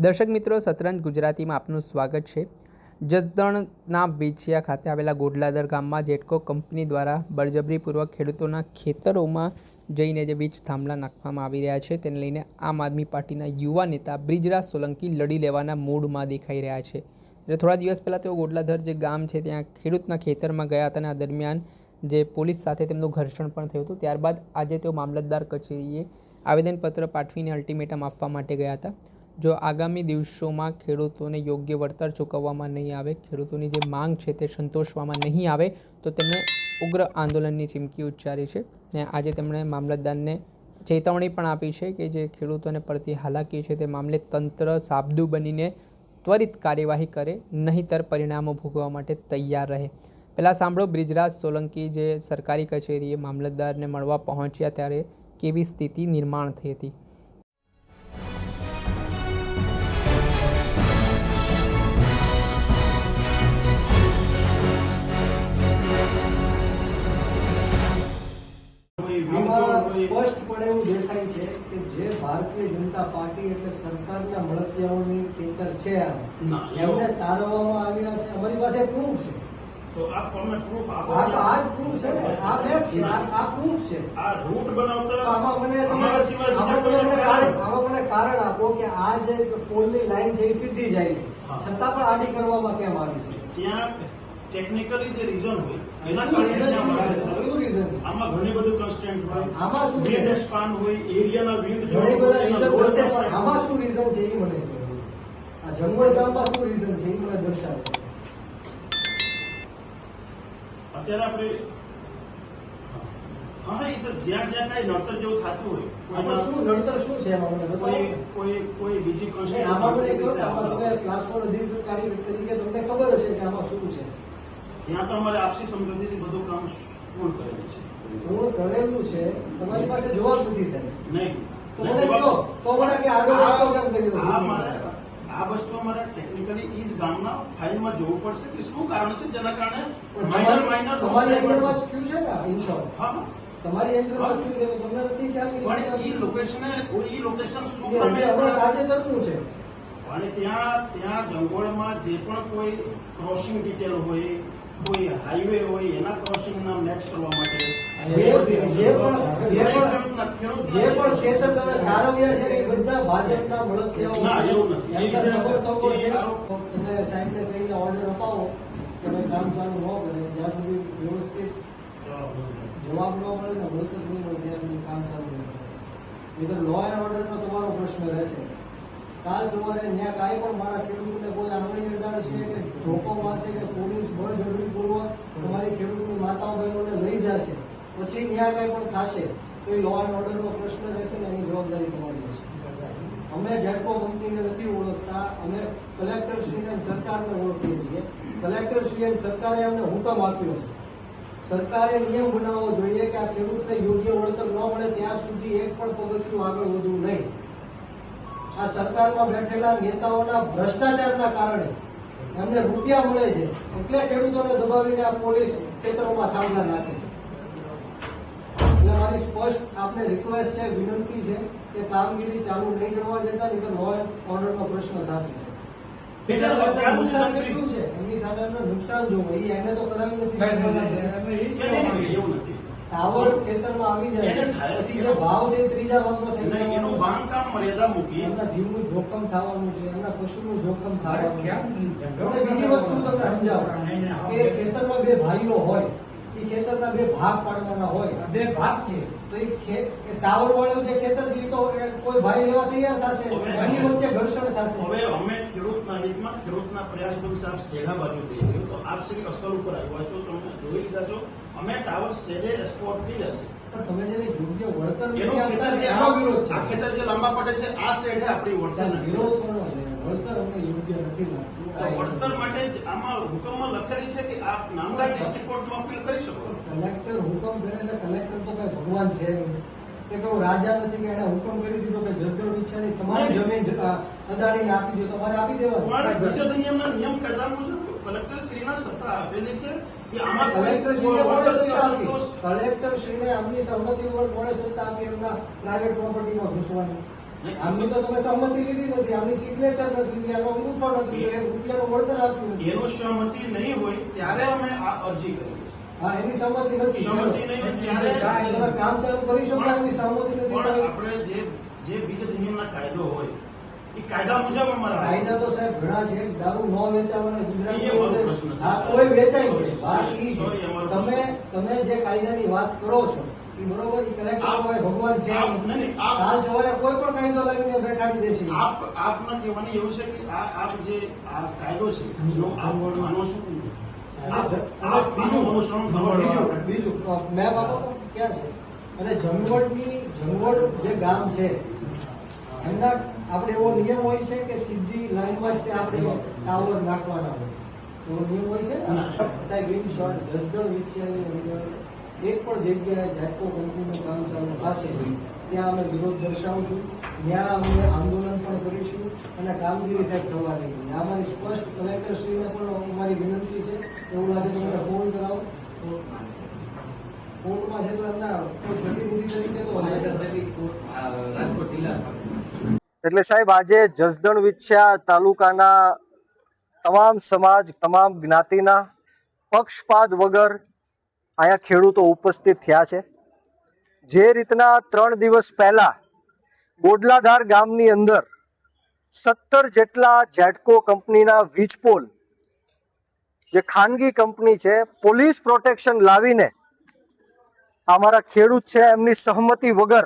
દર્શક મિત્રો, શતરંજ ગુજરાતીમાં આપનું સ્વાગત છે। જસદણના વેચિયા ખાતે આવેલા ગોડલાદર ગામમાં જેટકો કંપની દ્વારા બળજબરીપૂર્વક ખેડૂતોના ખેતરોમાં જઈને જે વીજ થાંભલા નાખવામાં આવી રહ્યા છે, તેને લઈને આમ આદમી પાર્ટીના યુવા નેતા બ્રિજરાજ સોલંકી લડી લેવાના મૂડમાં દેખાઈ રહ્યા છે। એટલે થોડા દિવસ પહેલાં તેઓ ગોડલાદર જે ગામ છે ત્યાં ખેડૂતના ખેતરમાં ગયા હતા અને આ દરમિયાન જે પોલીસ સાથે તેમનું ઘર્ષણ પણ થયું હતું। ત્યારબાદ આજે તેઓ મામલતદાર કચેરીએ આવેદનપત્ર પાઠવીને અલ્ટિમેટમ આપવા માટે ગયા હતા। જો આગામી દિવસોમાં ખેડૂતોને યોગ્ય વળતર ચૂકવવામાં નહીં આવે, ખેડૂતોની જે માંગ છે તે સંતોષવામાં નહીં આવે તો તેમણે ઉગ્ર આંદોલનની ચીમકી ઉચ્ચારી છે અને આજે તેમણે મામલતદારને ચેતવણી પણ આપી છે કે જે ખેડૂતોને પડતી હાલાકી છે તે મામલે તંત્ર સાબદું બનીને ત્વરિત કાર્યવાહી કરે, નહીંતર પરિણામો ભોગવવા માટે તૈયાર રહે। પહેલાં સાંભળો, બ્રિજરાજ સોલંકી જે સરકારી કચેરીએ મામલતદારને મળવા પહોંચ્યા ત્યારે કેવી સ્થિતિ નિર્માણ થઈ હતી। સ્પષ્ટપણે એવું દેખાય છે કે જે ભારતીય જનતા પાર્ટી એટલે સરકારના મળતિયાઓની ખેતર છે એમને તારવવામાં આવ્યા છે। અમારી પાસે પ્રૂફ છે, તો આપ અમે પ્રૂફ આપો। આ જ પ્રૂફ છે ને, આ મેપ છે, આ પ્રૂફ છે। આ રૂટ બનાવતા આમાં મને અમારા સિવાય આમાં મને કારણ આપો કે આ જે પોલની લાઈન છે એ સીધી જાય છે, છતાં પણ આડી કરવામાં કેમ આવી છે? ત્યાં ટેકનિકલી જે રીઝન હોય એના શું કારણે reason છે? આમાં ઘણી બધું કન્સ્ટન્ટ હોય, આમાં શું છે? વિન્ડ સ્પાન હોય, એરિયાના વિન્ડ ઘણી બધા reason હશે, પણ આમાં શું રીઝન છે એ મને કહો। આ જંગોળ ગામમાં શું રીઝન છે એ મને દર્શાવો। અત્યારે આપણે હા એ તો જ્યાં જ્યાં કઈ નડતર જેવું થતું હોય આમાં શું નડતર શું છે એમાં મને બતાવો। કોઈ બીજી કન્સ્ટન્ટ આમાં મને કહો કે આમાં તમે ક્લાસ 1 અધિકારી તરીકે તમને ખબર હશે કે આમાં શું છે। ત્યાં તો અમારે આપસી સમજૂતીથી બધું કામ પૂર્ણ કરેલું છે। પૂર્ણ કરેલું છે, તમારી પાસે જવાબ નથી સાહેબ। નહીં તો મને કહો, તો મને કે આડો રસ્તો કેમ કર્યો? આ વસ્તુ અમારે ટેકનિકલી ઈ જ ગામના ફાઇલમાં જોવું પડશે કે શું કારણ છે જેના કારણે તમારી અંદરમાં જ થયું છે ને ઇન્શોર? હા, તમારી અંદરમાં થયું છે તો તમને નથી ખ્યાલ પણ ઈ લોકેશન શું હમણાં તાજેતરનું છે? અને ત્યાં જંગોળમાં જે પણ કોઈ ક્રોસિંગ ડિટેલ હોય, કોઈ હાઈવે હોય, એના ક્રોસિંગના મેચ કરવા માટે જે પણ ખેતર તમે તારવ્યા છે એ બધા ભાજપના મળતિયાઓ ના, એવું નથી। એમના સમર્થકો છે। તમે સાહેબને કહીને ઓર્ડર અપાવો કે ભાઈ કામ ચાલુ ન કરે, જ્યાં સુધી વ્યવસ્થિત જવાબ ન મળે ને વળતર નહીં મળે ત્યાં સુધી કામ ચાલુ નહીં કરે। ઇધર લો એન્ડ ઓર્ડરનો તમારો પ્રશ્ન રહેશે। કાલ સવારે ત્યાં કાંઈ પણ મારા ખેડૂતોને કોઈ આંગળી અડાડશે કે ધોકો મારશે કે પોલીસ બળજબરીપૂર્વક તમારી ખેડૂતની માતાઓ બહેનોને લઈ જશે, પછી ત્યાં કાંઈ પણ થશે તો એ લો એન્ડ ઓર્ડરનો પ્રશ્ન રહેશે ને એની જવાબદારી તમારી હશે। અમે જેટકો કંપનીને નથી ઓળખતા, અમે કલેક્ટરશ્રીને સરકારને ઓળખીએ છીએ। કલેક્ટરશ્રી અને સરકારે અમને હુકમ આપ્યો છે, સરકારે નિયમ બનાવવો જોઈએ કે આ ખેડૂતને યોગ્ય વળતર ન મળે ત્યાં સુધી એક પણ પગથિયું આગળ વધવું નહીં। આ સરકારમાં બેઠેલા નેતાઓના ભ્રષ્ટાચારના કારણે એમને રૂપિયા મળે છે એટલે ખેડૂતોને દબાવીને આ પોલીસ ખેતરોમાં થાંભલા નાખે છે। એટલે મારી સ્પષ્ટ આપને રિક્વેસ્ટ છે, વિનંતી છે કે કામગીરી ચાલુ નહીં કરવા દેતા, નહીં તો લો એન્ડ ઓર્ડરનો પ્રશ્ન થશે। નુકસાન કેટલું છે એમની સામે એમને નુકસાન જોવું, એને તો કરાવી નથી। એવું નથી। ટાવર ખેતરમાં આવી જાય પછી જે ભાવ છે ત્રીજા ભાગનો થઈ જાય, એનું બાંધકામ મર્યાદા મૂકી એમના જીવનું જોખમ થવાનું છે, એમના પશુનું જોખમ થવાનું છે। બીજી વસ્તુ તમને સમજાવો કે ખેતરમાં બે ભાઈઓ હોય, એ ખેતરના બે ભાગ પાડવાના હોય, બે ભાગ છે તો એ ટાવર વાળું જે ખેતર છે એ તો કોઈ ભાઈ લેવા તૈયાર થશે, એની વચ્ચે ઘર્ષણ થશે। હવે અમે ખેડૂતના હિતમાં ખેડૂતના પ્રયાસ બધું સાહેબ શેડા બાજુ થઈ ગયું, તો આપ શ્રી અસ્તર ઉપર આવ્યા છો, તમે જોઈ લીધા છો, અમે ટાવર શેડે એસ્કોર્ટ કરી રહેશે। પણ તમે જેને યોગ્ય વળતર એનો ખેતર જે એનો વિરોધ છે, આ ખેતર જે લાંબા પડે છે આ શેડે આપણી વળતર વિરોધ કોનો છે? વળતર અમને યોગ્ય નથી લાગતું। વળતર માટે આમાં હુકમમાં લખેલી છે કે આપ નામદાર ડિસ્ટ્રિક્ટ કોર્ટમાં અપીલ કરી શકો। કલેક્ટર હુકમ કરે એટલે કલેક્ટર તો કઈ ભગવાન છે કે કોઈ રાજા નથી કે એને હુકમ કરી દીધો કે જસદણ ઈચ્છાની તમારી જમીન અદાણીને આપી દો, તમારે આપી દેવાની। વિશ્વ નિયમના નિયમ કાયદા મુજબ કલેક્ટર શ્રીના સત્તા આપેલી છે કે આમાં કલેક્ટર શ્રીને આમની સહમતિ વગર કોણે સત્તા આપી એમના પ્રાઇવેટ પ્રોપર્ટીમાં ઘૂસવાની? આમની તો તમે સંમતિ લીધી નથી, આમની સિગ્નેચર નથી લીધી, આનો અંગૂઠો નથી, એક રૂપિયાનું વળતર આપ્યું નથી. એનો સહમતિ નહીં હોય ત્યારે અમે આ અરજી કરીએ છીએ. હા, એની સંમતિ નથી. સંમતિ નહીં ત્યારે તમે કામ ચાલુ કરી શકો, એમની સંમતિ નથી. પણ આપણે જે વીજ અધિનિયમના કાયદો હોય એ કાયદા મુજબ અમારા કાયદા તો સાહેબ ઘણા છે. દારૂ ન વેચાવાના એ અમારો પ્રશ્ન ગુજરાતની નથી. આ કોઈ વેચાય છે. વાત ઈ Sorry, છે. અમારો તમે જે કાયદાની વાત કરો છો એ બરોબર, એ કલેક્ટર હોય, ભગવાન છે. નહીં, કાલ સવારે કોઈ પણ કાયદો લાવીને બેઠાડી દેશે. આપના કહેવાની એવું છે કે આપ જે આ કાયદો છે એનો આનો શું બીજું મેપ આપો તો ક્યાં છે? અને જંગવડ જે ગામ છે એમના આપણે એવો નિયમ હોય છે કે સીધી લાઈનમાં જ આપણે ટાવર નાખવાના હોય, એવો નિયમ હોય છે ને સાહેબ. ઇન શોર્ટ, જસદણ વિછિયાની અંદર એક પણ જગ્યાએ જેટકો કંપનીનું કામ ચાલુ થશે ત્યાં અમે વિરોધ દર્શાવશું, ત્યાં અમે આંદોલન પણ કરીશું અને કામગીરી સાહેબ થવાની છે. આ મારી સ્પષ્ટ કલેક્ટરશ્રીને પણ અમારી વિનંતી છે. એવું લાગે તો મને ફોન કરાવો. કોર્ટમાં છે તો એમના કોઈ પ્રતિનિધિ તરીકે તો હશે. એટલે સાહેબ આજે જસદણ વિછિયા તાલુકાના તમામ સમાજ, તમામ જ્ઞાતિના પક્ષપાત વગર અહીંયા ખેડૂતો ઉપસ્થિત થયા છે. જે રીતના 3 દિવસ પહેલા ગોડલાધાર ગામની અંદર 17 જેટલા જેટકો કંપનીના વીજપોલ, જે ખાનગી કંપની છે, પોલીસ પ્રોટેક્શન લાવીને અમારા ખેડૂત છે એમની સહમતિ વગર,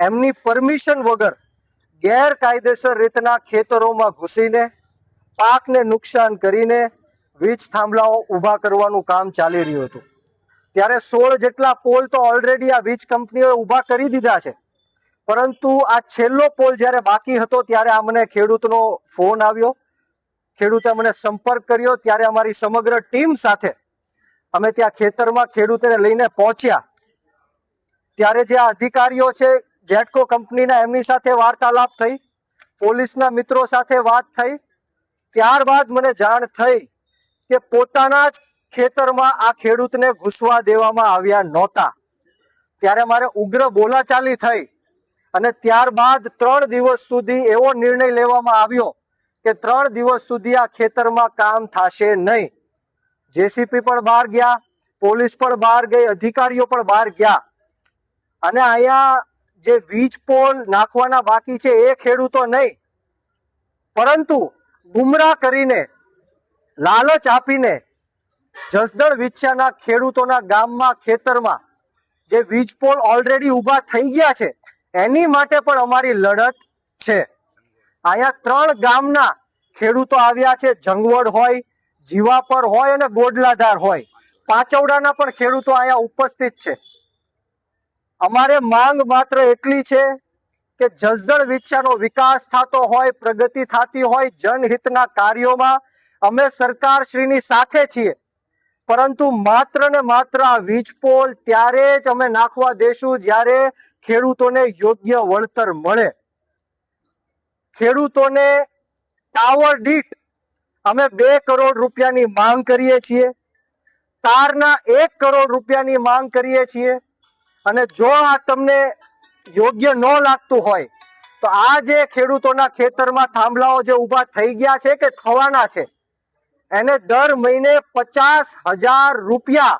એમની પરમિશન વગર ગેરકાયદેસર રીતના ખેતરોમાં ઘૂસીને પાકને નુકસાન કરીને વીજ થાંભલાઓ ઊભા કરવાનું કામ ચાલી રહ્યું હતું. ત્યારે 16 જેટલા પોલ તો ઓલરેડી આ વીજ કંપનીઓએ ઊભા કરી દીધા છે, પરંતુ આ છેલ્લો પોલ જ્યારે બાકી હતો ત્યારે અમને ખેડૂતનો ફોન આવ્યો, ખેડૂતે મને સંપર્ક કર્યો. ત્યારે અમારી સમગ્ર ટીમ સાથે અમે ત્યાં ખેતરમાં ખેડૂતોને લઈને પહોંચ્યા. ત્યારે જે આ અધિકારીઓ છે જેટકો કંપનીના, એમની સાથે વાર્તાલાપ થઈ, પોલીસના મિત્રો સાથે વાત થઈ. ત્યારબાદ મને જાણ થઈ કે પોતાના જ ખેતરમાં આ ખેડૂતને ઘૂસવા દેવામાં આવ્યા નહોતા. ત્યારે મારે ઉગ્ર બોલાચાલી થઈ અને ત્યારબાદ 3 દિવસ સુધી એવો નિર્ણય લેવામાં આવ્યો કે 3 દિવસ સુધી આ ખેતરમાં કામ થશે નહીં. જેસીપી પણ બહાર ગયા, પોલીસ પણ બહાર ગઈ, અધિકારીઓ પણ બહાર ગયા. અને અહીંયા જે વીજ પોલ નાખવાના બાકી છે એ ખેડૂતો નહીં, પરંતુ ગુમરાહ કરીને, લાલચ આપીને જસદણ વિછિયાના ખેડૂતોના ગામમાં, ખેતરમાં જે વીજ પોલ ઓલરેડી ઊભા થઈ ગયા છે એની માટે પણ અમારી લડત છે. અહીંયા 3 ગામના ખેડૂતો આવ્યા છે. જંગવડ હોય, જીવાપર હોય અને ગોડલાધાર હોય, પાંચવડાના પણ ખેડૂતો અહીંયા ઉપસ્થિત છે. અમારે માંગ માત્ર એટલી છે કે જસદણ વિછિયાનો વિકાસ થતો હોય, પ્રગતિ થતી હોય, જનહિતના કાર્યોમાં અમે સરકારશ્રીની સાથે છીએ, પરંતુ માત્ર ને માત્ર આ વીજ પોલ ત્યારે જ અમે નાખવા દેશું જ્યારે ખેડૂતોને યોગ્ય વળતર મળે. ખેડૂતોને ટાવર દીઠ અમે 2 કરોડ રૂપિયાની માંગ કરીએ છીએ, તારના 1 કરોડ રૂપિયાની માંગ કરીએ છીએ. અને જો આ તમને યોગ્ય ન લાગતું હોય તો આ જે ખેડૂતોના ખેતરમાં થાંભલાઓ જે ઊભા થઈ ગયા છે કે થવાના છે, એને દર મહિને 50,000 રૂપિયા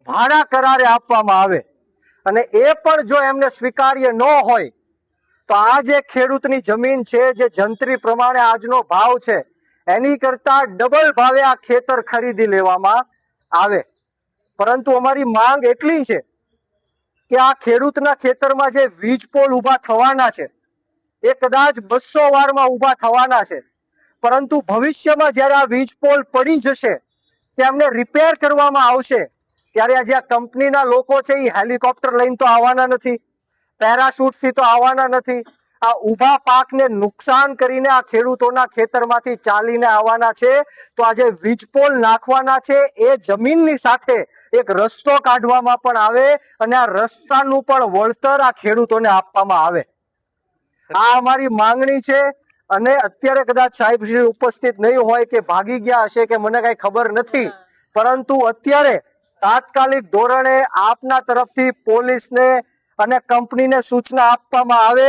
ભાડા કરારે આપવામાં આવે. અને એ પણ જો એમને સ્વીકાર્ય ન હોય તો આ જે ખેડૂતની જમીન છે, જે જંત્રી પ્રમાણે આજનો ભાવ છે, એની કરતા ડબલ ભાવે આ ખેતર ખરીદી લેવામાં આવે. પરંતુ અમારી માંગ એટલી છે કે આ ખેડૂતના ખેતરમાં જે વીજ પોલ ઊભા થવાના છે એ કદાચ 200 વારમાં ઊભા થવાના છે, પરંતુ ભવિષ્યમાં જ્યારે આ વીજ પોલ પડી જશે, તેમને રિપેર કરવામાં આવશે, ત્યારે આ જે આ કંપનીના લોકો છે એ હેલિકોપ્ટર લઈને તો આવવાના નથી, પેરાશૂટથી તો આવવાના નથી. આ ઊભા પાકને નુકસાન કરીને આ ખેડૂતોના ખેતરમાંથી ચાલીને આવવાના છે. તો આ જે વીજ પોલ નાખવાના છે એ જમીનની સાથે એક રસ્તો કાઢવામાં પણ આવે અને આ રસ્તાનું પણ વળતર આ ખેડૂતોને આપવામાં આવે. આ અમારી માંગણી છે. અને અત્યારે કદાચ સાહેબ શ્રી ઉપસ્થિત નહીં હોય કે ભાગી ગયા હશે કે મને કઈ ખબર નથી, પરંતુ અત્યારે તાત્કાલિક ધોરણે આપના તરફથી પોલીસને અને કંપનીને સૂચના આપવામાં આવે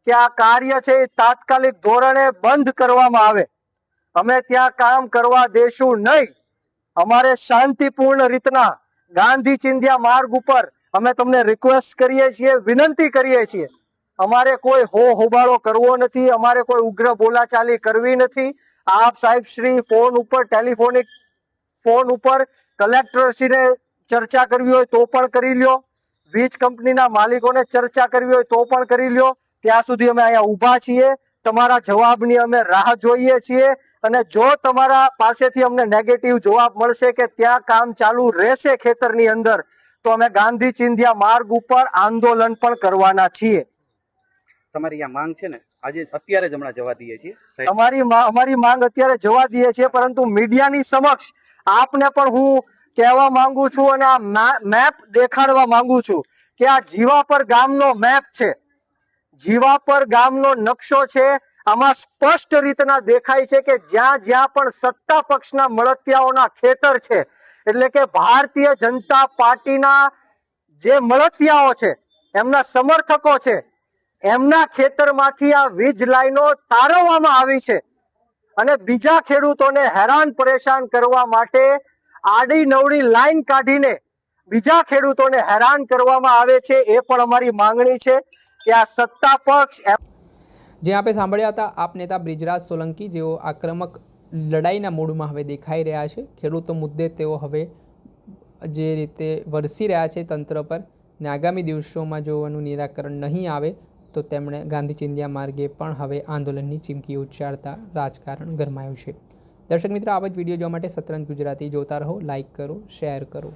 કે આ કાર્ય છે એ તાત્કાલિક ધોરણે બંધ કરવામાં આવે. અમે ત્યાં કામ કરવા દેશું નહીં. અમારે શાંતિપૂર્ણ રીતના ગાંધી ચિંધ્યા માર્ગ ઉપર અમે તમને રિક્વેસ્ટ કરીએ છીએ, વિનંતી કરીએ છીએ. અમારે કોઈ હોબાળો કરવો નથી, અમારે કોઈ ઉગ્ર બોલાચાલી કરવી નથી. આપ સાહેબ શ્રી ફોન ઉપર, ટેલિફોનિક ફોન ઉપર કલેક્ટરશ્રીને ચર્ચા કરવી હોય તો પણ કરી લ્યો, વીજ કંપનીના માલિકોને ચર્ચા કરવી હોય તો પણ કરી લ્યો. ત્યાં સુધી અમે અહીંયા ઊભા છીએ. તમારા જવાબની અમે રાહ જોઈએ છીએ. અને જો તમારા પાસેથી અમને નેગેટિવ જવાબ મળશે કે ત્યાં કામ ચાલુ રહેશે ખેતરની અંદર, તો અમે ગાંધી ચિંધ્યા માર્ગ ઉપર આંદોલન પણ કરવાના છીએ. તમારી આ માંગ છે ને આજે અત્યારે જ હમણાં જવા દઈએ છીએ સાહેબ. અમારી માંગ અત્યારે જવા દઈએ છીએ, પરંતુ મીડિયાની સમક્ષ આપને પણ હું કહેવા માંગુ છું અને આ મેપ દેખાડવા માંગુ છું કે આ જીવાપર ગામનો મેપ છે, જીવાપર ગામનો નકશો છે. આમાં સ્પષ્ટ રીતના દેખાય છે કે જ્યાં જ્યાં પણ સત્તા પક્ષના મળતિયાઓના ખેતર છે, એટલે કે ભારતીય જનતા પાર્ટીના જે મળતિયાઓ છે, એમના સમર્થકો છે, એમના ખેતરમાંથી આ વીજ લાઈનો તારવવામાં આવી છે. અને બીજા ખેડૂતોને હેરાન પરેશાન કરવા માટે આડી નવડી લાઈન કાઢીને બીજા ખેડૂતોને હેરાન કરવામાં આવે છે. એ પણ અમારી માંગણી છે કે આ સત્તા પક્ષ. જે આપણે સાંભળ્યા હતા આપ નેતા બ્રિજરાજ સોલંકી, જેઓ આક્રમક લડાઈના મૂડમાં હવે દેખાઈ રહ્યા છે. ખેડૂતો મુદ્દે તેઓ હવે જે રીતે વરસી રહ્યા છે તંત્ર પર, ને આગામી દિવસોમાં જો એનું નિરાકરણ નહીં આવે તો તેમણે ગાંધી ચિંધ્યા માર્ગે પણ હવે આંદોલનની ચીમકી ઉચ્ચારતા રાજકારણ ગરમાયું છે. દર્શક મિત્રો, આવા જ વિડીયો જોવા માટે સતરંજ ગુજરાતી જોતા રહો, લાઇક કરો, શેર કરો.